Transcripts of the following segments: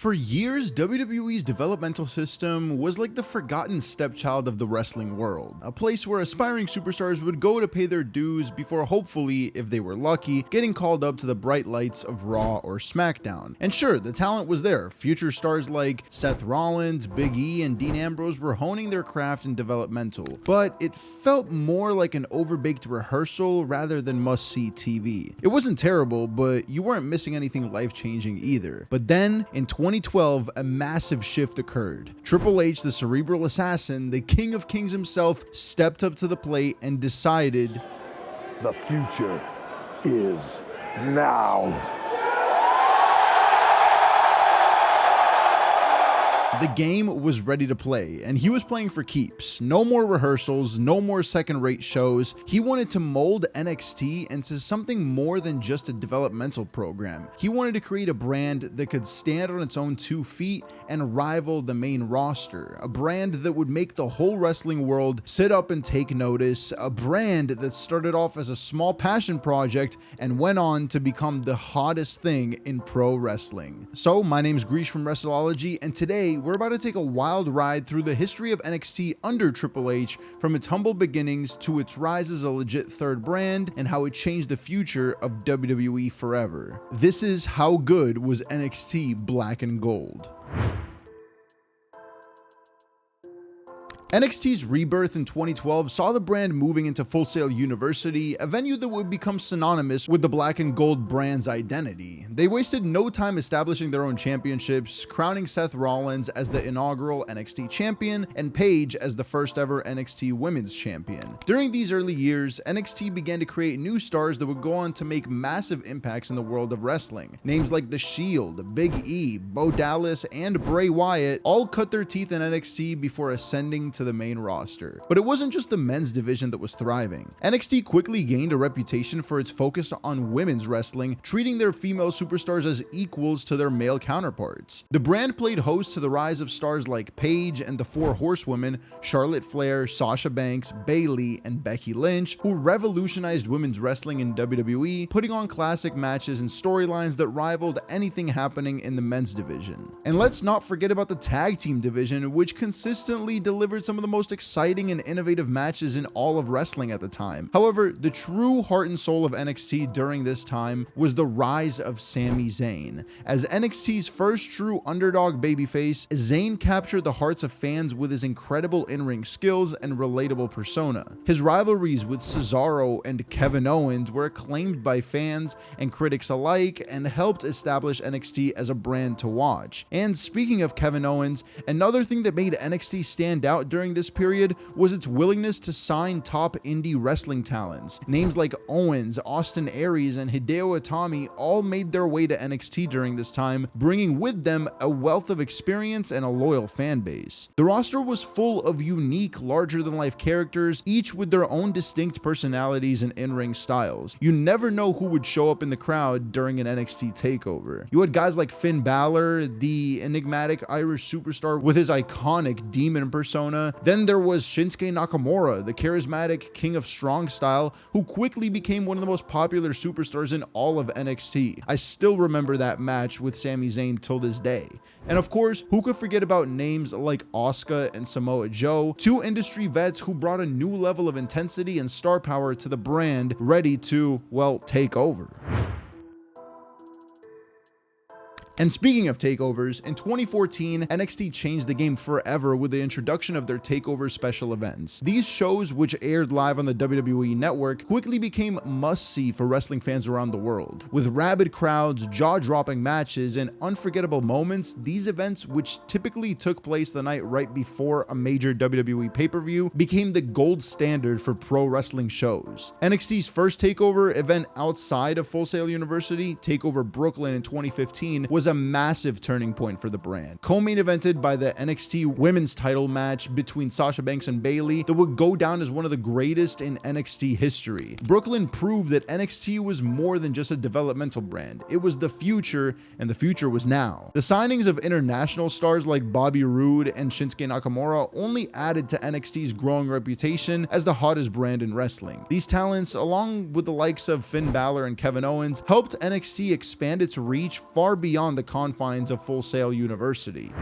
For years, WWE's developmental system was like the forgotten stepchild of the wrestling world, a place where aspiring superstars would go to pay their dues before hopefully, if they were lucky, getting called up to the bright lights of Raw or SmackDown. And sure, the talent was there. Future stars like Seth Rollins, Big E, and Dean Ambrose were honing their craft in developmental, but it felt more like an overbaked rehearsal rather than must-see TV. It wasn't terrible, but you weren't missing anything life-changing either. But then, in 2012, a massive shift occurred. Triple H, the cerebral assassin, the King of Kings himself, stepped up to the plate and decided, "The future is now." The game was ready to play, and he was playing for keeps. No more rehearsals, no more second-rate shows. He wanted to mold NXT into something more than just a developmental program. He wanted to create a brand that could stand on its own 2 feet and rival the main roster. A brand that would make the whole wrestling world sit up and take notice. A brand that started off as a small passion project and went on to become the hottest thing in pro wrestling. So, my name's Gresh from Wrestleology, and today we're about to take a wild ride through the history of NXT under Triple H, from its humble beginnings to its rise as a legit third brand, and how it changed the future of WWE forever. This is How Good Was NXT Black and Gold? NXT's rebirth in 2012 saw the brand moving into Full Sail University, a venue that would become synonymous with the black and gold brand's identity. They wasted no time establishing their own championships, crowning Seth Rollins as the inaugural NXT champion and Paige as the first ever NXT women's champion. During these early years, NXT began to create new stars that would go on to make massive impacts in the world of wrestling. Names like The Shield, Big E, Bo Dallas, and Bray Wyatt all cut their teeth in NXT before ascending to the main roster. But it wasn't just the men's division that was thriving. NXT quickly gained a reputation for its focus on women's wrestling, treating their female superstars as equals to their male counterparts. The brand played host to the rise of stars like Paige and the 4 horsewomen, Charlotte Flair, Sasha Banks, Bayley, and Becky Lynch, who revolutionized women's wrestling in WWE, putting on classic matches and storylines that rivaled anything happening in the men's division. And let's not forget about the tag team division, which consistently delivered some of the most exciting and innovative matches in all of wrestling at the time. However, the true heart and soul of NXT during this time was the rise of Sami Zayn. As NXT's first true underdog babyface, Zayn captured the hearts of fans with his incredible in-ring skills and relatable persona. His rivalries with Cesaro and Kevin Owens were acclaimed by fans and critics alike and helped establish NXT as a brand to watch. And speaking of Kevin Owens, another thing that made NXT stand out during this period was its willingness to sign top indie wrestling talents. Names like Owens, Austin Aries, and Hideo Itami all made their way to NXT during this time, bringing with them a wealth of experience and a loyal fan base. The roster was full of unique, larger-than-life characters, each with their own distinct personalities and in-ring styles. You never know who would show up in the crowd during an NXT takeover. You had guys like Finn Balor, the enigmatic Irish superstar with his iconic demon persona. Then there was Shinsuke Nakamura, the charismatic king of strong style, who quickly became one of the most popular superstars in all of NXT. I still remember that match with Sami Zayn till this day. And of course, who could forget about names like Asuka and Samoa Joe, 2 industry vets who brought a new level of intensity and star power to the brand, ready to, well, take over. And speaking of takeovers, in 2014, NXT changed the game forever with the introduction of their takeover special events. These shows, which aired live on the WWE network, quickly became must-see for wrestling fans around the world. With rabid crowds, jaw-dropping matches, and unforgettable moments, these events, which typically took place the night right before a major WWE pay-per-view, became the gold standard for pro wrestling shows. NXT's first takeover event outside of Full Sail University, Takeover Brooklyn in 2015, was a massive turning point for the brand. Co-main evented by the NXT women's title match between Sasha Banks and Bayley that would go down as one of the greatest in NXT history. Brooklyn proved that NXT was more than just a developmental brand. It was the future, and the future was now. The signings of international stars like Bobby Roode and Shinsuke Nakamura only added to NXT's growing reputation as the hottest brand in wrestling. These talents, along with the likes of Finn Balor and Kevin Owens, helped NXT expand its reach far beyond beyond the confines of Full Sail University.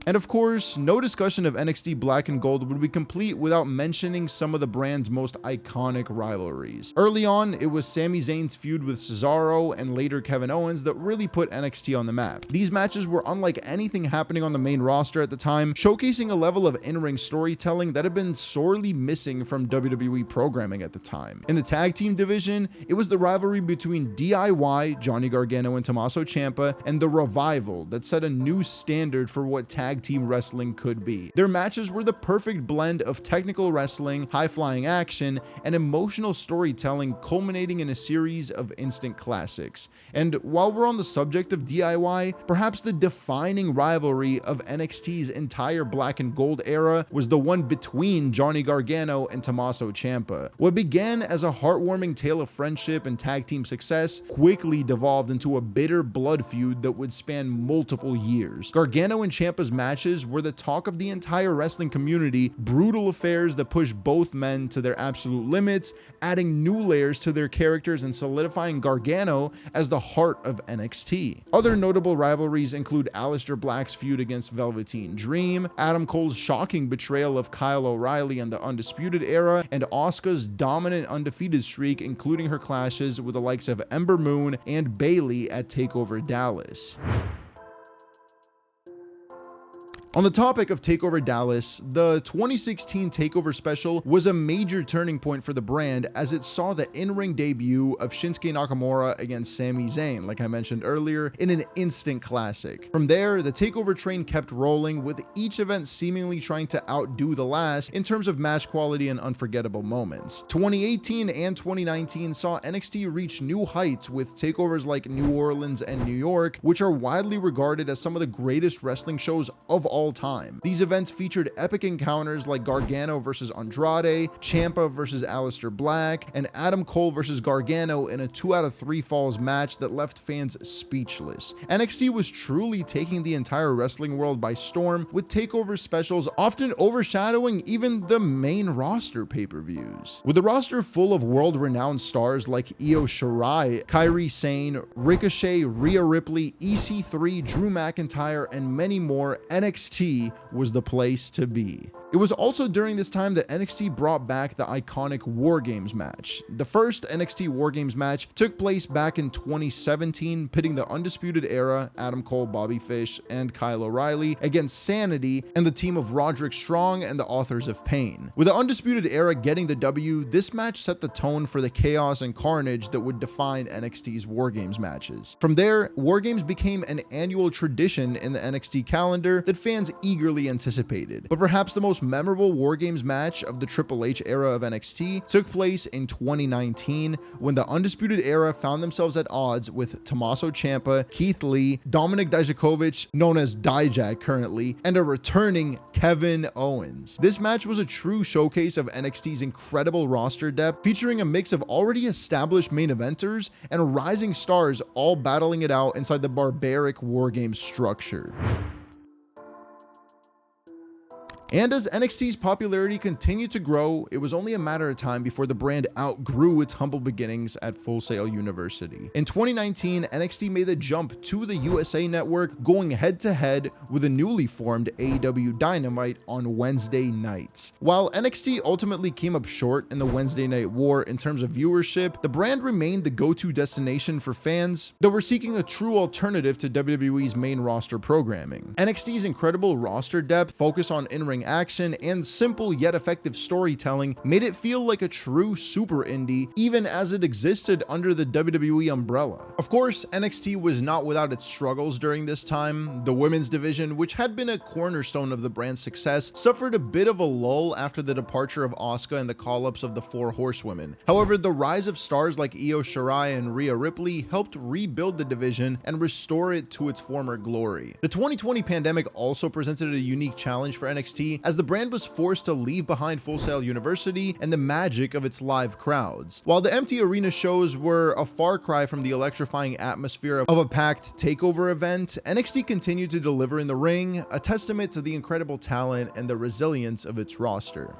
And of course, no discussion of NXT Black and Gold would be complete without mentioning some of the brand's most iconic rivalries. Early on, it was Sami Zayn's feud with Cesaro and later Kevin Owens that really put NXT on the map. These matches were unlike anything happening on the main roster at the time, showcasing a level of in-ring storytelling that had been sorely missing from WWE programming at the time. In the tag team division, it was the rivalry between DIY, Johnny Gargano and Tommaso Ciampa, and The Revival that set a new standard for what tag team wrestling could be. Their matches were the perfect blend of technical wrestling, high-flying action, and emotional storytelling, culminating in a series of instant classics. And while we're on the subject of DIY, perhaps the defining rivalry of NXT's entire Black and Gold era was the one between Johnny Gargano and Tommaso Ciampa. What began as a heartwarming tale of friendship and tag team success quickly devolved into a bitter blood feud that would span multiple years. Gargano and Ciampa's matches were the talk of the entire wrestling community, brutal affairs that pushed both men to their absolute limits, adding new layers to their characters and solidifying Gargano as the heart of NXT. Other notable rivalries include Aleister Black's feud against Velveteen Dream, Adam Cole's shocking betrayal of Kyle O'Reilly in the Undisputed Era, and Asuka's dominant undefeated streak, including her clashes with the likes of Ember Moon and Bayley at TakeOver Dallas. On the topic of TakeOver Dallas, the 2016 TakeOver special was a major turning point for the brand as it saw the in-ring debut of Shinsuke Nakamura against Sami Zayn, like I mentioned earlier, in an instant classic. From there, the TakeOver train kept rolling, with each event seemingly trying to outdo the last in terms of match quality and unforgettable moments. 2018 and 2019 saw NXT reach new heights with takeovers like New Orleans and New York, which are widely regarded as some of the greatest wrestling shows of all time. These events featured epic encounters like Gargano versus Andrade, Ciampa versus Aleister Black, and Adam Cole versus Gargano in a 2 out of 3 falls match that left fans speechless. NXT was truly taking the entire wrestling world by storm, with takeover specials often overshadowing even the main roster pay-per-views. With a roster full of world-renowned stars like Io Shirai, Kairi Sane, Ricochet, Rhea Ripley, EC3, Drew McIntyre, and many more, NXT was the place to be. It was also during this time that NXT brought back the iconic War Games match. The first NXT War Games match took place back in 2017, pitting the Undisputed Era, Adam Cole, Bobby Fish, and Kyle O'Reilly against Sanity and the team of Roderick Strong and the Authors of Pain. With the Undisputed Era getting the W, this match set the tone for the chaos and carnage that would define NXT's War Games matches. From there, War Games became an annual tradition in the NXT calendar that fans eagerly anticipated. But perhaps the most memorable War Games match of the Triple H era of NXT took place in 2019 when the Undisputed Era found themselves at odds with Tommaso Ciampa, Keith Lee, Dominik Dijakovic, known as Dijak currently, and a returning Kevin Owens. This match was a true showcase of NXT's incredible roster depth, featuring a mix of already established main eventers and rising stars all battling it out inside the barbaric War Games structure. And as NXT's popularity continued to grow, it was only a matter of time before the brand outgrew its humble beginnings at Full Sail University. In 2019, NXT made the jump to the USA Network, going head-to-head with a newly formed AEW Dynamite on Wednesday nights. While NXT ultimately came up short in the Wednesday Night War in terms of viewership, the brand remained the go-to destination for fans that were seeking a true alternative to WWE's main roster programming. NXT's incredible roster depth, focus on in-ring action, and simple yet effective storytelling made it feel like a true super indie, even as it existed under the WWE umbrella. Of course, NXT was not without its struggles during this time. The women's division, which had been a cornerstone of the brand's success, suffered a bit of a lull after the departure of Asuka and the call-ups of the 4 Horsewomen. However, the rise of stars like Io Shirai and Rhea Ripley helped rebuild the division and restore it to its former glory. The 2020 pandemic also presented a unique challenge for NXT, as the brand was forced to leave behind Full Sail University and the magic of its live crowds. While the empty arena shows were a far cry from the electrifying atmosphere of a packed takeover event, NXT continued to deliver in the ring, a testament to the incredible talent and the resilience of its roster.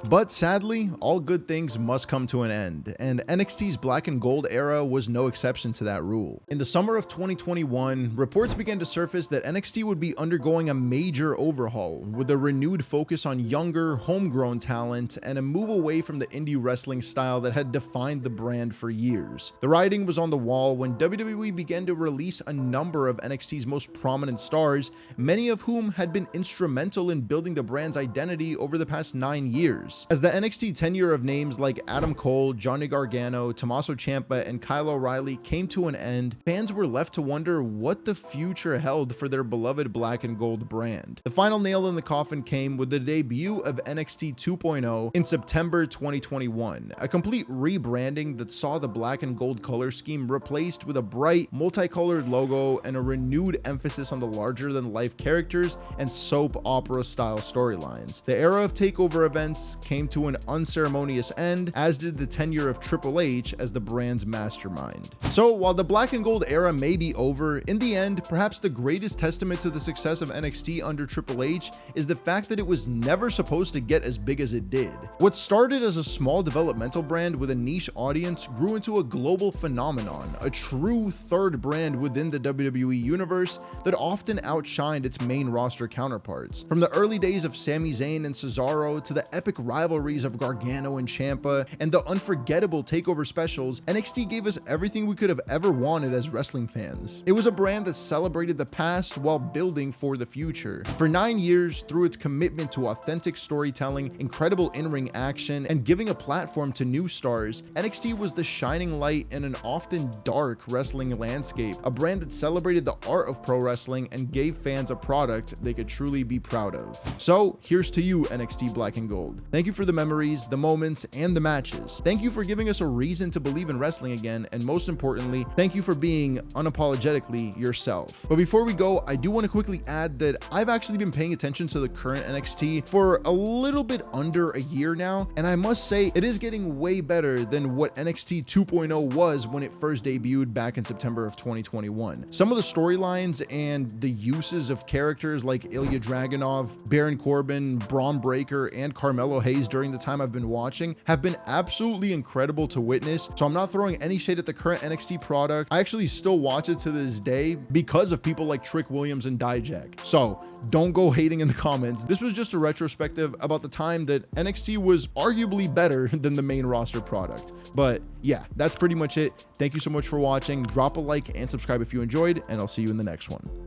But sadly, all good things must come to an end, and NXT's black and gold era was no exception to that rule. In the summer of 2021, reports began to surface that NXT would be undergoing a major overhaul, with a renewed focus on younger, homegrown talent and a move away from the indie wrestling style that had defined the brand for years. The writing was on the wall when WWE began to release a number of NXT's most prominent stars, many of whom had been instrumental in building the brand's identity over the past 9 years. As the NXT tenure of names like Adam Cole, Johnny Gargano, Tommaso Ciampa, and Kyle O'Reilly came to an end, fans were left to wonder what the future held for their beloved black and gold brand. The final nail in the coffin came with the debut of NXT 2.0 in September 2021, a complete rebranding that saw the black and gold color scheme replaced with a bright, multicolored logo and a renewed emphasis on the larger-than-life characters and soap opera-style storylines. The era of takeover events came to an unceremonious end, as did the tenure of Triple H as the brand's mastermind. So while the black and gold era may be over, in the end, perhaps the greatest testament to the success of NXT under Triple H is the fact that it was never supposed to get as big as it did. What started as a small developmental brand with a niche audience grew into a global phenomenon, a true third brand within the WWE universe that often outshined its main roster counterparts. From the early days of Sami Zayn and Cesaro to the epic rivalries of Gargano and Ciampa and the unforgettable takeover specials, NXT gave us everything we could have ever wanted as wrestling fans. It was a brand that celebrated the past while building for the future. For 9 years, through its commitment to authentic storytelling, incredible in-ring action, and giving a platform to new stars, NXT was the shining light in an often dark wrestling landscape, a brand that celebrated the art of pro wrestling and gave fans a product they could truly be proud of. So here's to you, NXT Black and Gold. Thank you for the memories, the moments, and the matches. Thank you for giving us a reason to believe in wrestling again, and most importantly, thank you for being unapologetically yourself. But before we go, I do want to quickly add that I've actually been paying attention to the current NXT for a little bit under a year now, and I must say it is getting way better than what NXT 2.0 was when it first debuted back in September of 2021. Some of the storylines and the uses of characters like Ilya Dragunov, Baron Corbin, Braun Breaker, and Carmelo Hayes during the time I've been watching have been absolutely incredible to witness, so I'm not throwing any shade at the current NXT product. I actually still watch it to this day because of people like Trick Williams and Dijak, so don't go hating in the comments. This was just a retrospective about the time that NXT was arguably better than the main roster product. But yeah, that's pretty much it. Thank you so much for watching. Drop a like and subscribe if you enjoyed, and I'll see you in the next one.